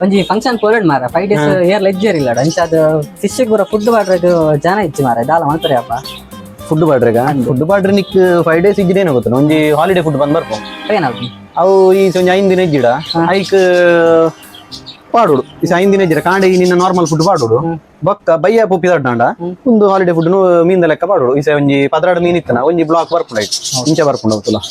ಒಂಜಿ ಫಂಕ್ಷನ್ ಪೋಲೆಡ್ ಮಾರ 5 days air ledger ಇಲ್ಲ ಅಂಚಾದ ಫಿಶ್ ಪೂರ ಫುಡ್ ಬಾಡ್ರೆಗ್ ಜನ ಇಚ್ಚಿ ಮಾರ ದಾಲ ಮಾತ್ರ ಅಪ್ಪ ಫುಡ್ ಬಾಡ್ರೆಗ ಫುಡ್ ಬಾಡ್ರೆ ನಿಕ್ 5 days ಇಜ್ಜಿದೇನೋ ಗೊತ್ತು ಒಂಜಿ ಹಾಲಿಡೇ ಫುಡ್ ಬಂದ್ ಬರ್ಪು ಏನಾಗ್ತದೆ ಅವು ಈ ಒಂಜಿ 5 ದಿನ ಇಜ್ಜಿಡ ಐಕ್ ಪಾಡೋಡು ಈ 5 ದಿನ ಇಜ್ಜಿಡ ಕಾಂಡೆ ನಿನ್ನ ನಾರ್ಮಲ್ ಫುಡ್ ಪಾಡೋಡು ಬೊಕ್ಕ ಬಯ್ಯ ಪುಪ್ಪಿ ತಡ್ಡಾಂಡ ಒಂದು ಹಾಲಿಡೇ ಫುಡ್ ಮೀನ್ ಲೆಕ್ಕ ಪಾಡೋಡು ಈ ಒಂಜಿ 12 ಮೀನ್ ಇತ್ತನ ಒಂಜಿ ಬ್ಲಾಕ್ ಬರ್ಪುಂಡು ಐಟ್ ಇಂಚ ಬರ್ಪುಂಡು ಅವತ್ತಲ್ಲ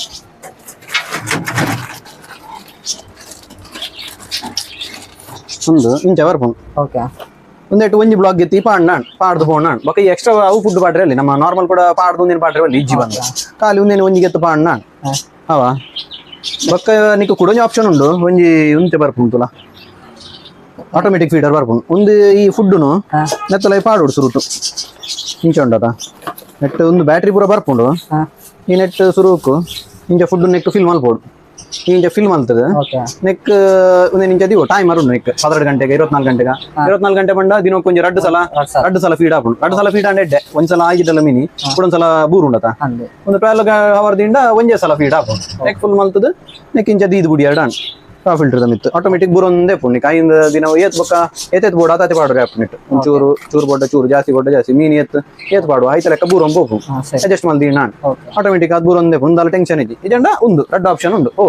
ಒಂದು ಇಂಚ ಬರ್ಪುಂಡು ಓಕೆ ಒಂದೇಟು ಒಂಜಿ ಬ್ಲಾಕ್ ಗೆತ್ತಿ ಪಾಡ್ದು ಪೋಣ ಬೊಕ ಈ ಎಕ್ಸ್ಟ್ರಾ ಅವು ಫುಡ್ ಪಾಡ್ರೆ ಅಲ್ಲಿ ನಮ್ಮ ನಾರ್ಮಲ್ ಕೂಡ ಪಾಡ್ದು ಒಂದಿನ ಪಾಡ್ರೆ ಅಲ್ಲಿ ಇಜ್ಜಿ ಬಂದು ಖಾಲಿ ಒಂದೇನು ಒಂಜಿ ಗೆತ್ತು ಪಾಡ್ನ ಅವ ಬೊಕ್ಕ ನಿಕ್ಕು ಕೂಡ ಆಪ್ಷನ್ ಉಂಡು ಒಂಜಿ ಉಂತೆ ಬರ್ಪುಂತುಲ ಆಟೋಮೆಟಿಕ್ ಫೀಡರ್ ಬರ್ಪುಂಡು ಒಂದು ಈ ಫುಡ್ನು ನೆತ್ತಲ ಪಾಡೋಡು ಸುರುಟು ಇಂಚ ಉಂಡದ ನೆಟ್ ಒಂದು ಬ್ಯಾಟ್ರಿ ಪೂರ ಬರ್ಪುಂಡು ಈ ನೆಟ್ ಸುರುಕು ಇಂಚ ಫುಡ್ ನೆಕ್ ಫಿಲ್ ಮಲ್ಪೋಡು ಇಂಚ ಫಿಲ್ ಮಲ್ತದ ನೆಕ್ ಒಂದೇ ನಿಂಚ ದಿವೋ ಟೈಮರ್ ಉಂಡು ನೆಕ್ 12 ಗಂಟೆಗೆ 24 ಗಂಟೆ ಬಂಡ ದಿನಕ್ಕೆ ಒಂಜಿ 2 ಸಲ ಫೀಡ್ ಹಾಕೊಂಡು 2 ಸಲ ಫೀಡ್ ಅಂಡೆ ಒಂದ್ಸಲ ಆಗಿದ್ದಲ್ಲ ಮಿನಿ ಒಂದ್ಸಲ ಬೂರು ಉಂಡತ ಒಂದು 12 ಅವರ್ದಿಂದ ಒಂದೇ ಸಲ ಫೀಡ್ ಹಾಕೊಂಡು ನೆಕ್ ಫುಲ್ ಮಲ್ತದ ನೆಕ್ ಇಂಚ ದೀದ್ ಬುಡಿ ಎರಡು ಫಿಲ್ಟರ್ ಮಿತ್ತು ಆಟೋಮೆಟಿಕ್ ಬೂರ್ ಒಂದೇ ಪುಣ್ಯ ಕಾಯಿಂದ ದಿನ ಏತ್ ಬೊಕ್ಕ ಏತ್ ಬೋರ್ಡ್ ಆತಾತೆ ಪಾಡ್ರೆ ಆಪ್ನೆಟ್ ಚೂರು ಬೋಡ್ಡ ಚೂರು ಜಾಸ್ತಿ ಮೀನ್ ಏತ್ ಪಾಡು ಆಯ್ತ ಲೆಕ್ಕ ಬೂರ್ ಬೋಕು ಅಡ್ಜಸ್ಟ್ ಮಲ್ದಿ ನಾನು ಆಟೋಮೆಟಿಕ್ ಅದು ಬೂರ್ ಒಂದೇ ಒಂದಲ್ಲ ಟೆನ್ಷನ್ ಇಜ್ಜಿ ಇದಂಡ ಒಂದು 2 ಆಪ್ಷನ್ ಉಂಡು ಓ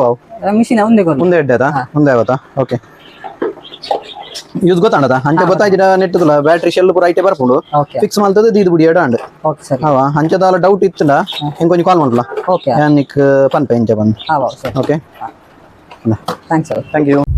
ಮಿಷಿನ್ ಒಂದೇ ಎಡ್ಡೆದಾ ಒಂದೇ ಆವತ್ತಾ ಓಕೆ ಯೂಸ್ ಗೊತ್ತಾಂಡದ ಅಂಚೆ ಗೊತ್ತಾಯ್ತಿರ ನೆಟ್ ಬ್ಯಾಟ್ರಿ ಶೆಲ್ ಪೂರ ಐಟೆ ಬರ್ಪುಂಡು ಫಿಕ್ಸ್ ಮಲ್ತದ ದೀದ್ ಬುಡಿ ಎಡ ಅಂಡ್ ಅವ ಅಂಚದಾಲ ಡೌಟ್ ಇತ್ತಂಡ ಹೆಂಗ್ ಕೊಂಚ ಕಾಲ್ ಮಾಡ್ಲಾ ನಿಕ್ ಪನ್ಪೆ ಇಂಚೆ ಬಂದು ಓಕೆ ಥ್ಯಾಂಕ್ಸ್ ಥ್ಯಾಂಕ್ ಯು